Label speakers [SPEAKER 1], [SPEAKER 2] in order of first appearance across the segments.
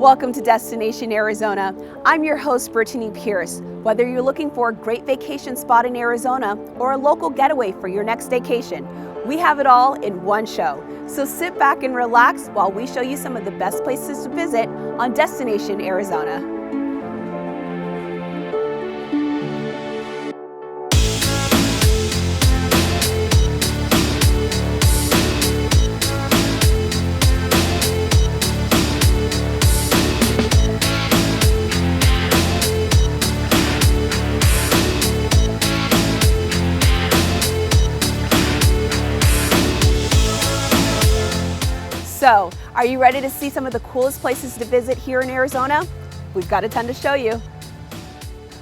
[SPEAKER 1] Welcome to Destination Arizona. I'm your host, Brittany Pierce. Whether you're looking for a great vacation spot in Arizona or a local getaway for your next vacation, we have it all in one show. So sit back and relax while we show you some of the best places to visit on Destination Arizona. So, are you ready to see some of the coolest places to visit here in Arizona? We've got a ton to show you.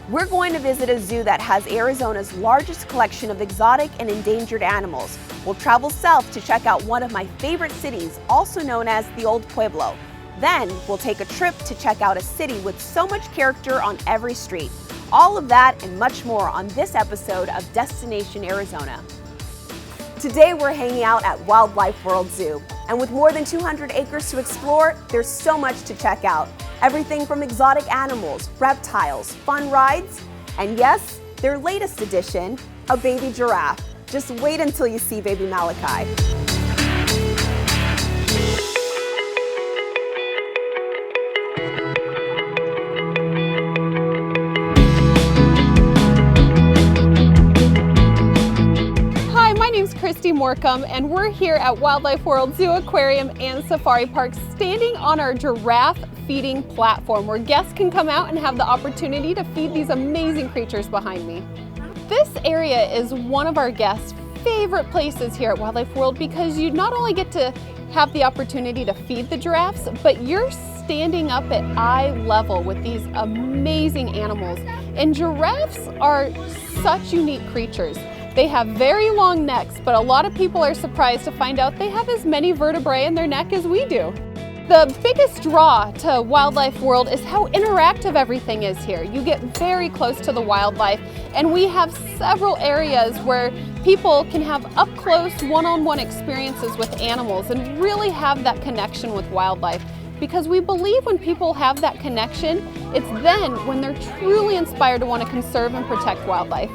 [SPEAKER 1] We're going to visit a zoo that has Arizona's largest collection of exotic and endangered animals. We'll travel south to check out one of my favorite cities, also known as the Old Pueblo. Then, we'll take a trip to check out a city with so much character on every street. All of that and much more on this episode of Destination Arizona. Today we're hanging out at Wildlife World Zoo, and with more than 200 acres to explore, there's so much to check out. Everything from exotic animals, reptiles, fun rides, and yes, their latest addition, a baby giraffe. Just wait until you see baby Malachi. Morcom, and we're here at Wildlife World Zoo Aquarium and Safari Park, standing on our giraffe feeding platform where guests can come out and have the opportunity to feed these amazing creatures behind me. This area is one of our guests' favorite places here at Wildlife World because you not only get to have the opportunity to feed the giraffes, but you're standing up at eye level with these amazing animals. And giraffes are such unique creatures. They have very long necks, but a lot of people are surprised to find out they have as many vertebrae in their neck as we do. The biggest draw to Wildlife World is how interactive everything is here. You get very close to the wildlife, and we have several areas where people can have up-close, one-on-one experiences with animals and really have that connection with wildlife. Because we believe when people have that connection, it's then when they're truly inspired to want to conserve and protect wildlife.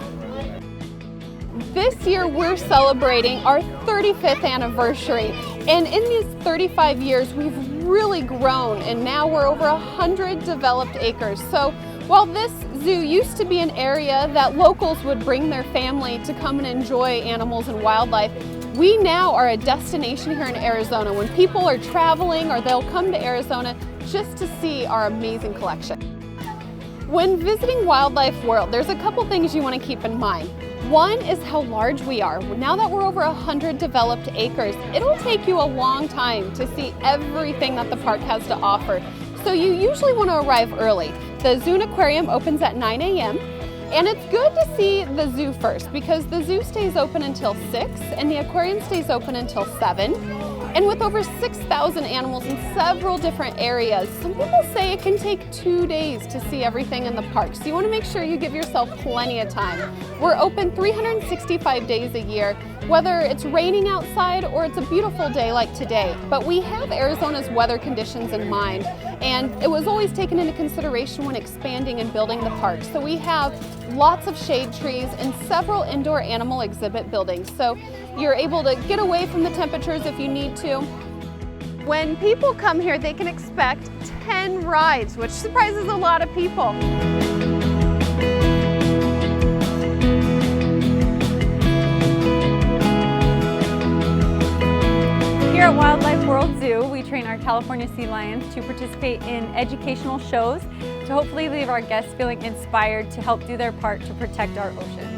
[SPEAKER 1] This year we're celebrating our 35th anniversary, and in these 35 years we've really grown, and now we're over 100 developed acres. So while this zoo used to be an area that locals would bring their family to come and enjoy animals and wildlife, we now are a destination here in Arizona when people are traveling or they'll come to Arizona just to see our amazing collection. When visiting Wildlife World, there's a couple things you want to keep in mind. One is how large we are. Now that we're over 100 developed acres, it'll take you a long time to see everything that the park has to offer. So you usually want to arrive early. The zoo and aquarium opens at 9 a.m. and it's good to see the zoo first because the zoo stays open until 6 and the aquarium stays open until 7. And with over 6,000 animals in several different areas, some people say it can take 2 days to see everything in the park. So you want to make sure you give yourself plenty of time. We're open 365 days a year, whether it's raining outside or it's a beautiful day like today. But we have Arizona's weather conditions in mind, and it was always taken into consideration when expanding and building the park. So we have lots of shade trees and several indoor animal exhibit buildings. So you're able to get away from the temperatures if you need to. When people come here, they can expect 10 rides, which surprises a lot of people.
[SPEAKER 2] Here at Wildlife World Zoo, we train our California sea lions to participate in educational shows to hopefully leave our guests feeling inspired to help do their part to protect our oceans.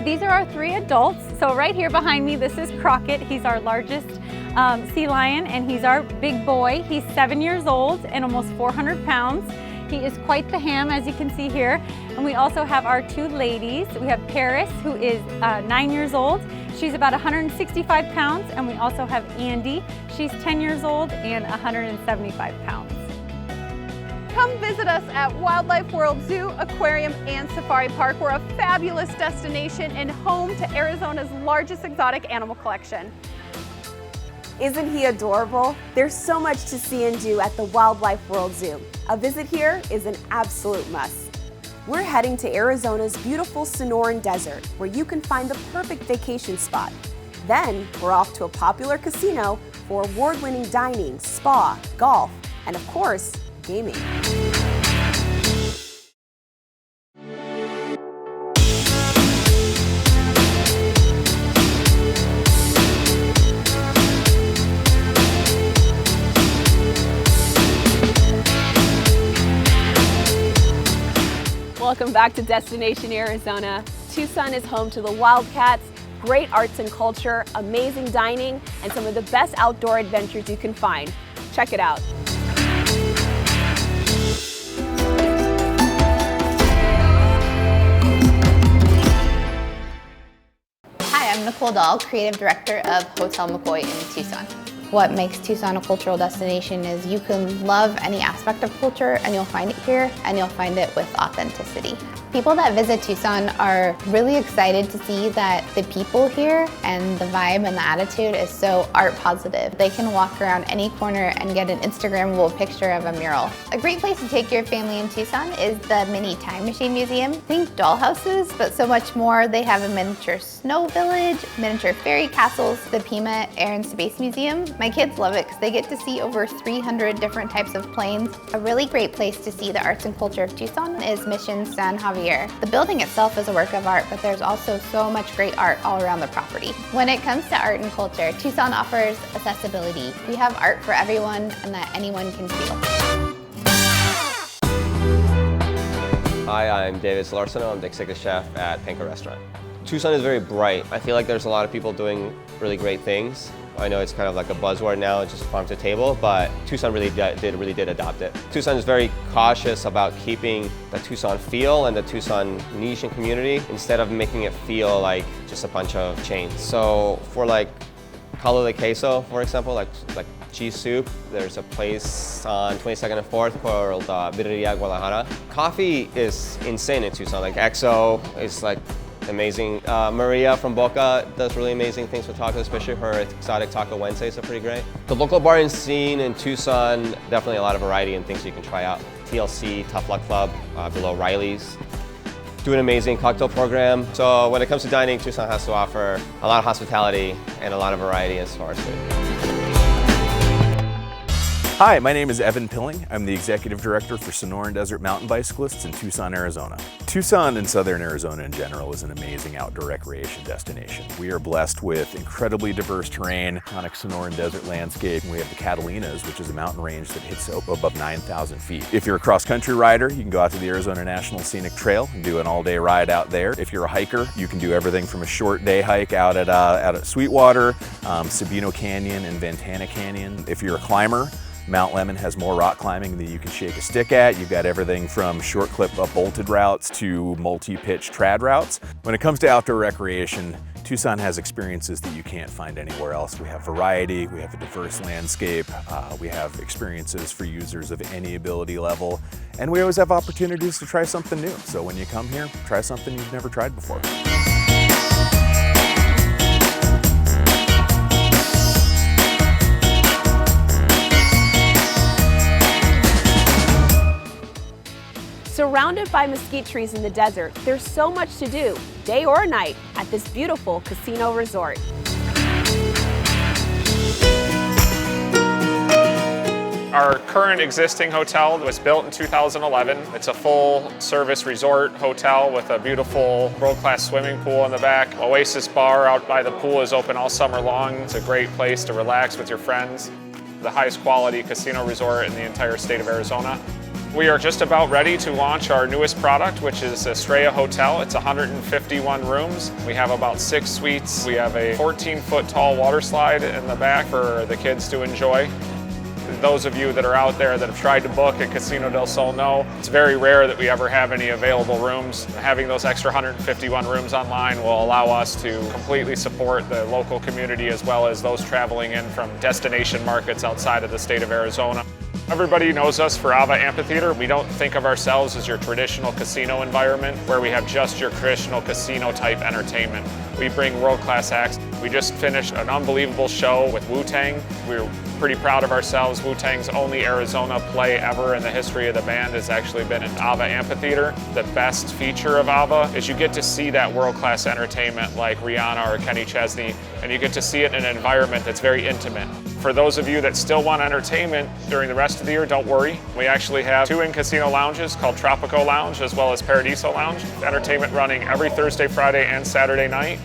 [SPEAKER 2] These are our 3 adults. So right here behind me, this is Crockett. He's our largest sea lion, and he's our big boy. He's 7 years old and almost 400 pounds. He is quite the ham, as you can see here. And we also have our 2 ladies. We have Paris, who is 9 years old. She's about 165 pounds. And we also have Andy. She's 10 years old and 175 pounds.
[SPEAKER 1] Come visit us at Wildlife World Zoo, Aquarium, and Safari Park. We're a fabulous destination and home to Arizona's largest exotic animal collection.
[SPEAKER 3] Isn't he adorable? There's so much to see and do at the Wildlife World Zoo. A visit here is an absolute must. We're heading to Arizona's beautiful Sonoran Desert, where you can find the perfect vacation spot. Then we're off to a popular casino for award-winning dining, spa, golf, and of course, gaming.
[SPEAKER 1] Welcome back to Destination Arizona. Tucson is home to the Wildcats, great arts and culture, amazing dining, and some of the best outdoor adventures you can find. Check it out.
[SPEAKER 4] Hi, I'm Nicole Dahl, Creative Director of Hotel McCoy in Tucson. What makes Tucson a cultural destination is you can love any aspect of culture and you'll find it here, and you'll find it with authenticity. People that visit Tucson are really excited to see that the people here and the vibe and the attitude is so art positive. They can walk around any corner and get an Instagrammable picture of a mural. A great place to take your family in Tucson is the Mini Time Machine Museum. Think dollhouses, but so much more. They have a miniature snow village, miniature fairy castles, the Pima Air and Space Museum. My kids love it because they get to see over 300 different types of planes. A really great place to see the arts and culture of Tucson is Mission San Javier. The building itself is a work of art, but there's also so much great art all around the property. When it comes to art and culture, Tucson offers accessibility. We have art for everyone and that anyone can feel.
[SPEAKER 5] Hi, I'm David Solarsano. I'm the executive chef at Panko Restaurant. Tucson is very bright. I feel like there's a lot of people doing really great things. I know it's kind of like a buzzword now, just farm to table, but Tucson really did adopt it. Tucson is very cautious about keeping the Tucson feel and the Tucson niche and community instead of making it feel like just a bunch of chains. So for like Caldo de Queso, for example, like cheese soup, there's a place on 22nd and 4th called Birreria Guadalajara. Coffee is insane in Tucson. Like EXO is like amazing. Maria from Boca does really amazing things with tacos, especially her exotic taco Wednesdays are pretty great. The local bar scene in Tucson, definitely a lot of variety and things you can try out. TLC, Tough Luck Club, below Riley's. Do an amazing cocktail program. So when it comes to dining, Tucson has to offer a lot of hospitality and a lot of variety as far as food.
[SPEAKER 6] Hi, my name is Evan Pilling. I'm the Executive Director for Sonoran Desert Mountain Bicyclists in Tucson, Arizona. Tucson and Southern Arizona in general is an amazing outdoor recreation destination. We are blessed with incredibly diverse terrain, iconic Sonoran Desert landscape. We have the Catalinas, which is a mountain range that hits above 9,000 feet. If you're a cross-country rider, you can go out to the Arizona National Scenic Trail and do an all-day ride out there. If you're a hiker, you can do everything from a short day hike out at Sweetwater, Sabino Canyon, and Ventana Canyon. If you're a climber, Mount Lemmon has more rock climbing than you can shake a stick at. You've got everything from short clip bolted routes to multi-pitch trad routes. When it comes to outdoor recreation, Tucson has experiences that you can't find anywhere else. We have variety, we have a diverse landscape, we have experiences for users of any ability level, and we always have opportunities to try something new. So when you come here, try something you've never tried before.
[SPEAKER 1] Surrounded by mesquite trees in the desert, there's so much to do, day or night, at this beautiful casino resort.
[SPEAKER 7] Our current existing hotel was built in 2011. It's a full-service resort hotel with a beautiful world-class swimming pool in the back. Oasis bar out by the pool is open all summer long. It's a great place to relax with your friends. The highest quality casino resort in the entire state of Arizona. We are just about ready to launch our newest product, which is Estrella Hotel. It's 151 rooms. We have about 6 suites. We have a 14-foot tall water slide in the back for the kids to enjoy. Those of you that are out there that have tried to book at Casino del Sol know it's very rare that we ever have any available rooms. Having those extra 151 rooms online will allow us to completely support the local community as well as those traveling in from destination markets outside of the state of Arizona. Everybody knows us for Ava Amphitheater. We don't think of ourselves as your traditional casino environment where we have just your traditional casino type entertainment. We bring world-class acts. We just finished an unbelievable show with Wu-Tang. We're pretty proud of ourselves. Wu-Tang's only Arizona play ever in the history of the band has actually been in Ava Amphitheater. The best feature of Ava is you get to see that world-class entertainment like Rihanna or Kenny Chesney, and you get to see it in an environment that's very intimate. For those of you that still want entertainment during the rest of the year, don't worry. We actually have 2 in-casino lounges called Tropico Lounge as well as Paradiso Lounge. Entertainment running every Thursday, Friday, and Saturday night.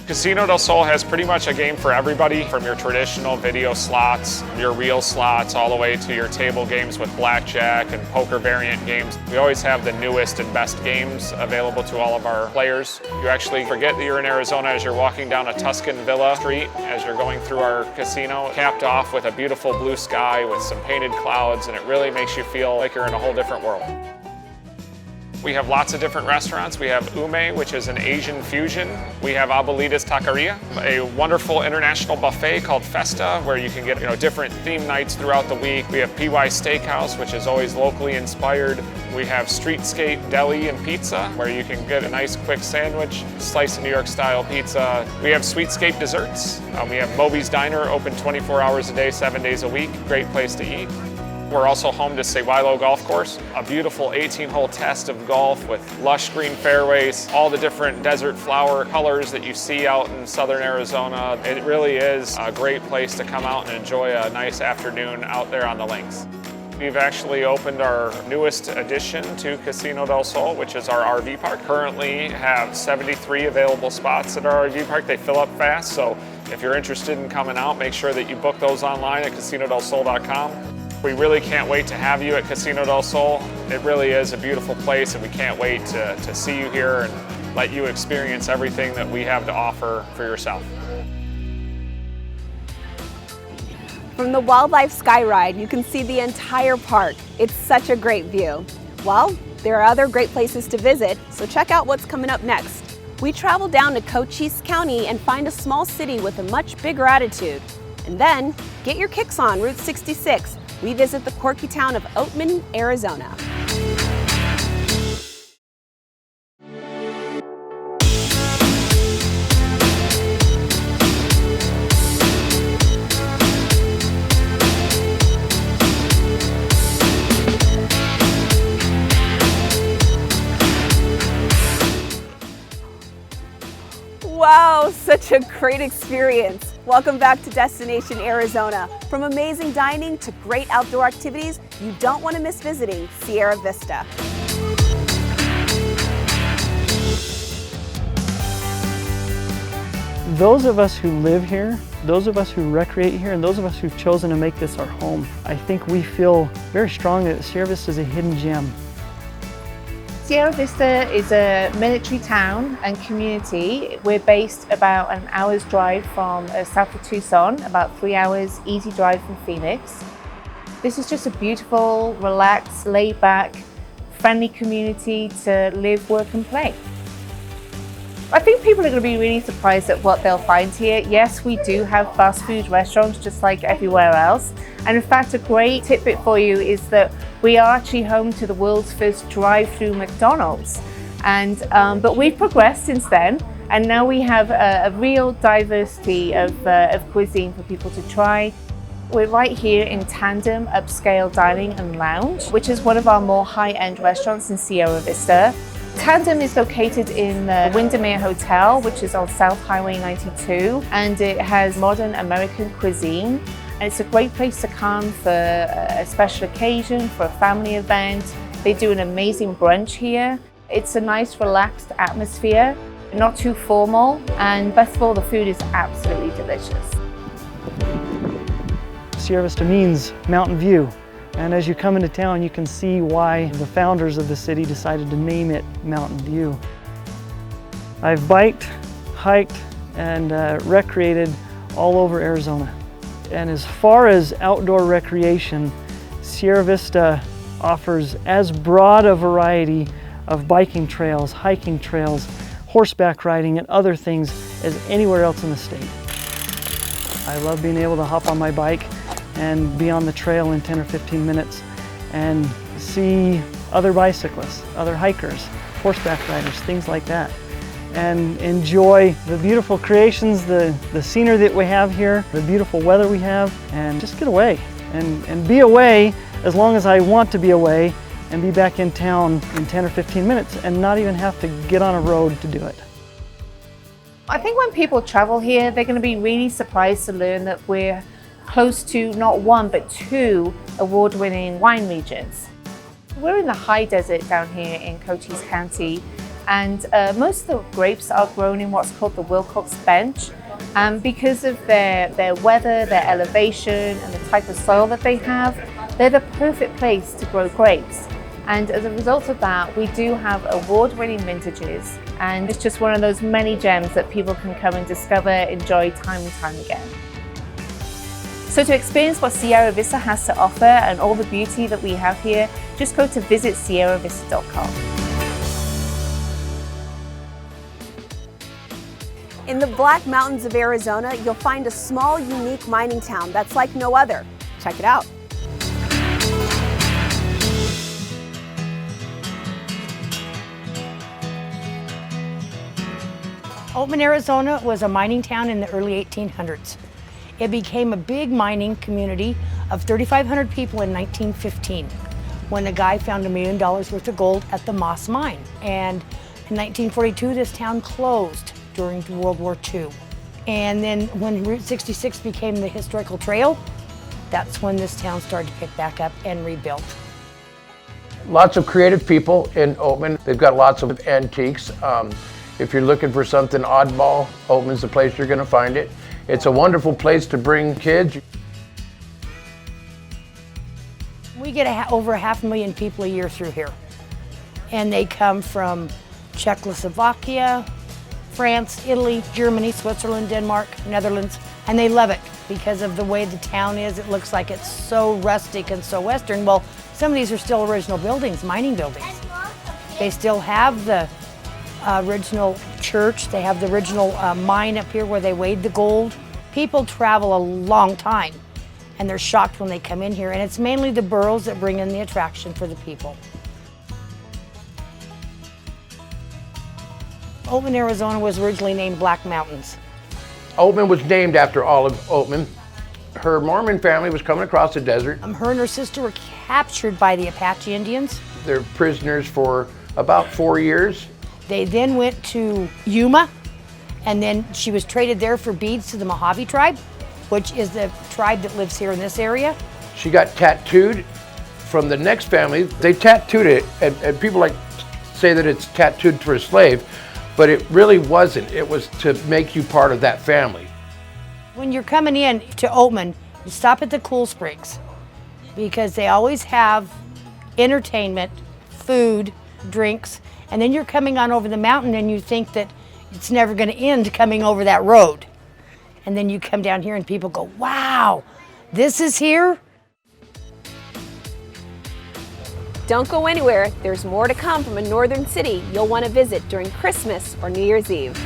[SPEAKER 7] Casino del Sol has pretty much a game for everybody, from your traditional video slots, your real slots, all the way to your table games with blackjack and poker variant games. We always have the newest and best games available to all of our players. You actually forget that you're in Arizona as you're walking down a Tuscan villa street, as you're going through our casino, capped off with a beautiful blue sky with some painted clouds, and it really makes you feel like you're in a whole different world. We have lots of different restaurants. We have Ume, which is an Asian fusion. We have Abuelita's Taqueria, a wonderful international buffet called Festa, where you can get different theme nights throughout the week. We have PY Steakhouse, which is always locally inspired. We have Streetscape Deli and Pizza, where you can get a nice quick sandwich, slice of New York style pizza. We have Sweetscape Desserts. We have Moby's Diner, open 24 hours a day, 7 days a week. Great place to eat. We're also home to Sewilo Golf Course, a beautiful 18-hole test of golf with lush green fairways, all the different desert flower colors that you see out in southern Arizona. It really is a great place to come out and enjoy a nice afternoon out there on the links. We've actually opened our newest addition to Casino del Sol, which is our RV park. Currently have 73 available spots at our RV park. They fill up fast, so if you're interested in coming out, make sure that you book those online at casinodelsol.com. We really can't wait to have you at Casino del Sol. It really is a beautiful place, and we can't wait to see you here and let you experience everything that we have to offer for yourself.
[SPEAKER 3] From the Wildlife Sky Ride, you can see the entire park. It's such a great view. Well, there are other great places to visit, so check out what's coming up next. We travel down to Cochise County and find a small city with a much bigger attitude. And then, get your kicks on Route 66. We visit the quirky town of Oldman, Arizona. Wow, such a great experience. Welcome back to Destination Arizona. From amazing dining to great outdoor activities, you don't want to miss visiting Sierra Vista.
[SPEAKER 8] Those of us who live here, those of us who recreate here, and those of us who've chosen to make this our home, I think we feel very strongly that Sierra Vista is a hidden gem.
[SPEAKER 9] Sierra Vista is a military town and community. We're based about an hour's drive from south of Tucson, about 3 hours easy drive from Phoenix. This is just a beautiful, relaxed, laid-back, friendly community to live, work and play. I think people are going to be really surprised at what they'll find here. Yes, we do have fast food restaurants just like everywhere else. And in fact, a great tidbit for you is that we are actually home to the world's first drive-through McDonald's. But we've progressed since then, and now we have a real diversity of cuisine for people to try. We're right here in Tandem Upscale Dining and Lounge, which is one of our more high-end restaurants in Sierra Vista. Tandem is located in the Windermere Hotel, which is on South Highway 92, and it has modern American cuisine. And it's a great place to come for a special occasion, for a family event. They do an amazing brunch here. It's a nice, relaxed atmosphere, not too formal, and best of all, the food is absolutely delicious.
[SPEAKER 8] Sierra Vista means mountain view. And as you come into town, you can see why the founders of the city decided to name it Mountain View. I've biked, hiked, and recreated all over Arizona. And as far as outdoor recreation, Sierra Vista offers as broad a variety of biking trails, hiking trails, horseback riding, and other things as anywhere else in the state. I love being able to hop on my bike and be on the trail in 10 or 15 minutes and see other bicyclists, other hikers, horseback riders, things like that. And enjoy the beautiful creations, the scenery that we have here, the beautiful weather we have, and just get away. And be away as long as I want to be away, and be back in town in 10 or 15 minutes and not even have to get on a road to do it.
[SPEAKER 9] I think when people travel here, they're going to be really surprised to learn that we're close to not one, but two award-winning wine regions. We're in the high desert down here in Cochise County, and most of the grapes are grown in what's called the Wilcox Bench. Because of their weather, their elevation, and the type of soil that they have, they're the perfect place to grow grapes. And as a result of that, we do have award-winning vintages, and it's just one of those many gems that people can come and discover, enjoy time and time again. So to experience what Sierra Vista has to offer and all the beauty that we have here, just go to visitsierravista.com.
[SPEAKER 3] In the Black Mountains of Arizona, you'll find a small, unique mining town that's like no other. Check it out.
[SPEAKER 10] Oldman, Arizona was a mining town in the early 1800s. It became a big mining community of 3,500 people in 1915 when a guy found $1 million worth of gold at the Moss Mine. And in 1942, this town closed during World War II. And then when Route 66 became the historical trail, that's when this town started to pick back up and rebuilt.
[SPEAKER 11] Lots of creative people in Oldman. They've got lots of antiques. If you're looking for something oddball, Oldman's the place you're going to find it. It's a wonderful place to bring kids.
[SPEAKER 10] We get over 500,000 people a year through here. And they come from Czechoslovakia, France, Italy, Germany, Switzerland, Denmark, Netherlands, and they love it because of the way the town is. It looks like it's so rustic and so Western. Well, some of these are still original buildings, mining buildings. They still have the original church. They have the original mine up here where they weighed the gold. People travel a long time and they're shocked when they come in here, and it's mainly the burros that bring in the attraction for the people. Oldman, Arizona was originally named Black Mountains.
[SPEAKER 11] Oldman was named after Olive Oldman. Her Mormon family was coming across the desert.
[SPEAKER 10] Her and her sister were captured by the Apache Indians.
[SPEAKER 11] They're prisoners for about 4 years.
[SPEAKER 10] They then went to Yuma, and then she was traded there for beads to the Mojave tribe, which is the tribe that lives here in this area.
[SPEAKER 11] She got tattooed from the next family. They tattooed it, and people say that it's tattooed for a slave, but it really wasn't. It was to make you part of that family.
[SPEAKER 10] When you're coming in to Oldman, you stop at the Cool Springs because they always have entertainment, food, drinks, and then you're coming on over the mountain and you think that it's never going to end coming over that road. And then you come down here and people go, wow, this is here?
[SPEAKER 3] Don't go anywhere. There's more to come from a northern city you'll want to visit during Christmas or New Year's Eve.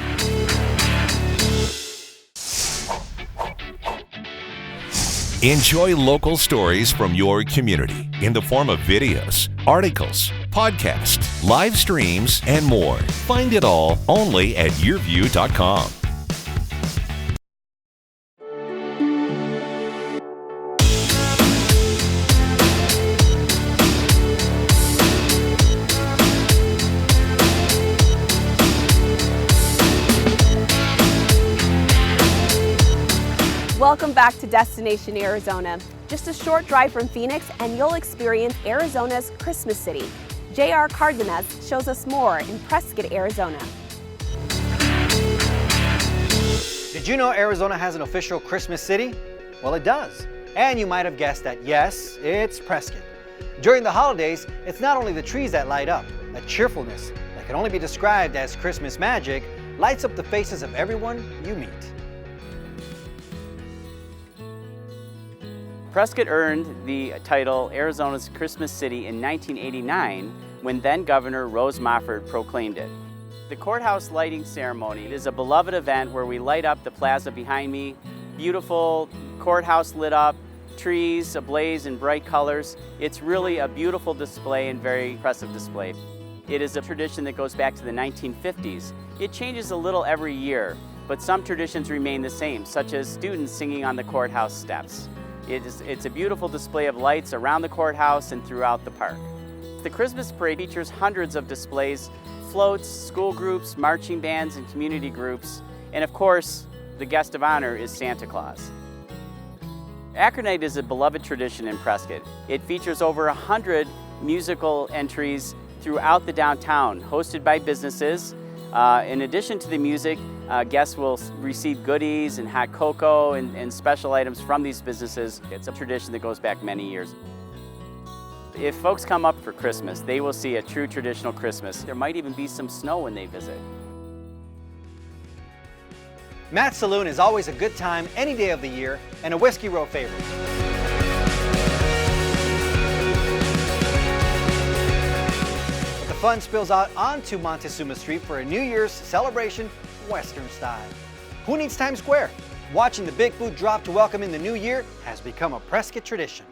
[SPEAKER 12] Enjoy local stories from your community in the form of videos, articles, podcasts, live streams, and more. Find it all only at yourview.com.
[SPEAKER 3] Welcome back to Destination Arizona. Just a short drive from Phoenix and you'll experience Arizona's Christmas city. J.R. Cardenas shows us more in Prescott, Arizona.
[SPEAKER 13] Did you know Arizona has an official Christmas city? Well, it does. And you might have guessed that, yes, it's Prescott. During the holidays, it's not only the trees that light up, a cheerfulness that can only be described as Christmas magic lights up the faces of everyone you meet.
[SPEAKER 14] Prescott earned the title Arizona's Christmas City in 1989 when then Governor Rose Mofford proclaimed it. The courthouse lighting ceremony is a beloved event where we light up the plaza behind me. Beautiful courthouse lit up, trees ablaze in bright colors. It's really a beautiful display and very impressive display. It is a tradition that goes back to the 1950s. It changes a little every year, but some traditions remain the same, such as students singing on the courthouse steps. It's a beautiful display of lights around the courthouse and throughout the park. The Christmas parade features hundreds of displays, floats, school groups, marching bands, and community groups, and of course, the guest of honor is Santa Claus. Acronite is a beloved tradition in Prescott. It features over 100 musical entries throughout the downtown, hosted by businesses. In addition to the music, guests will receive goodies and hot cocoa and special items from these businesses. It's a tradition that goes back many years. If folks come up for Christmas, they will see a true traditional Christmas. There might even be some snow when they visit.
[SPEAKER 13] Matt's Saloon is always a good time any day of the year and a Whiskey Row favorite. But the fun spills out onto Montezuma Street for a New Year's celebration Western style. Who needs Times Square? Watching the big boot drop to welcome in the new year has become a Prescott tradition.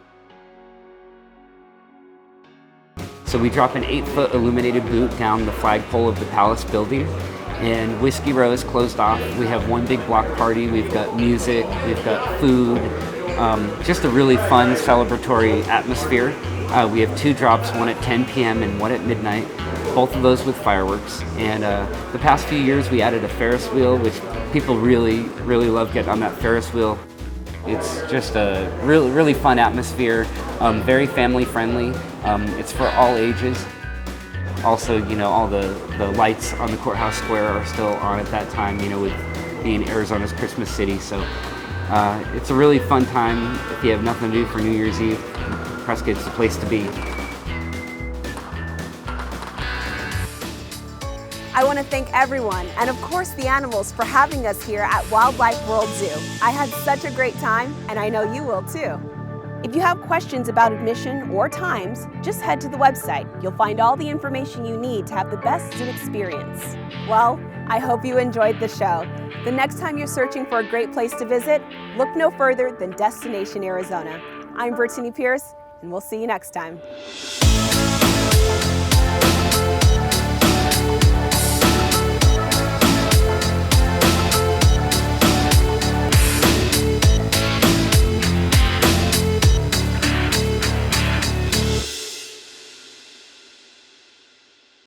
[SPEAKER 15] So we drop an 8-foot illuminated boot down the flagpole of the Palace building, and Whiskey Row is closed off. We have one big block party. We've got music, we've got food, just a really fun celebratory atmosphere. We have 2 drops, one at 10 p.m. and one at midnight, both of those with fireworks. And the past few years we added a Ferris wheel, which people really love getting on that Ferris wheel. It's just a really fun atmosphere, very family friendly. It's for all ages. Also, you know, all the lights on the courthouse square are still on at that time, you know, with being Arizona's Christmas city. So it's a really fun time. If you have nothing to do for New Year's Eve, Prescott's the place to be.
[SPEAKER 3] I want to thank everyone, and of course the animals, for having us here at Wildlife World Zoo. I had such a great time, and I know you will too. If you have questions about admission or times, just head to the website. You'll find all the information you need to have the best zoo experience. Well, I hope you enjoyed the show. The next time you're searching for a great place to visit, look no further than Destination Arizona. I'm Brittany Pierce, and we'll see you next time.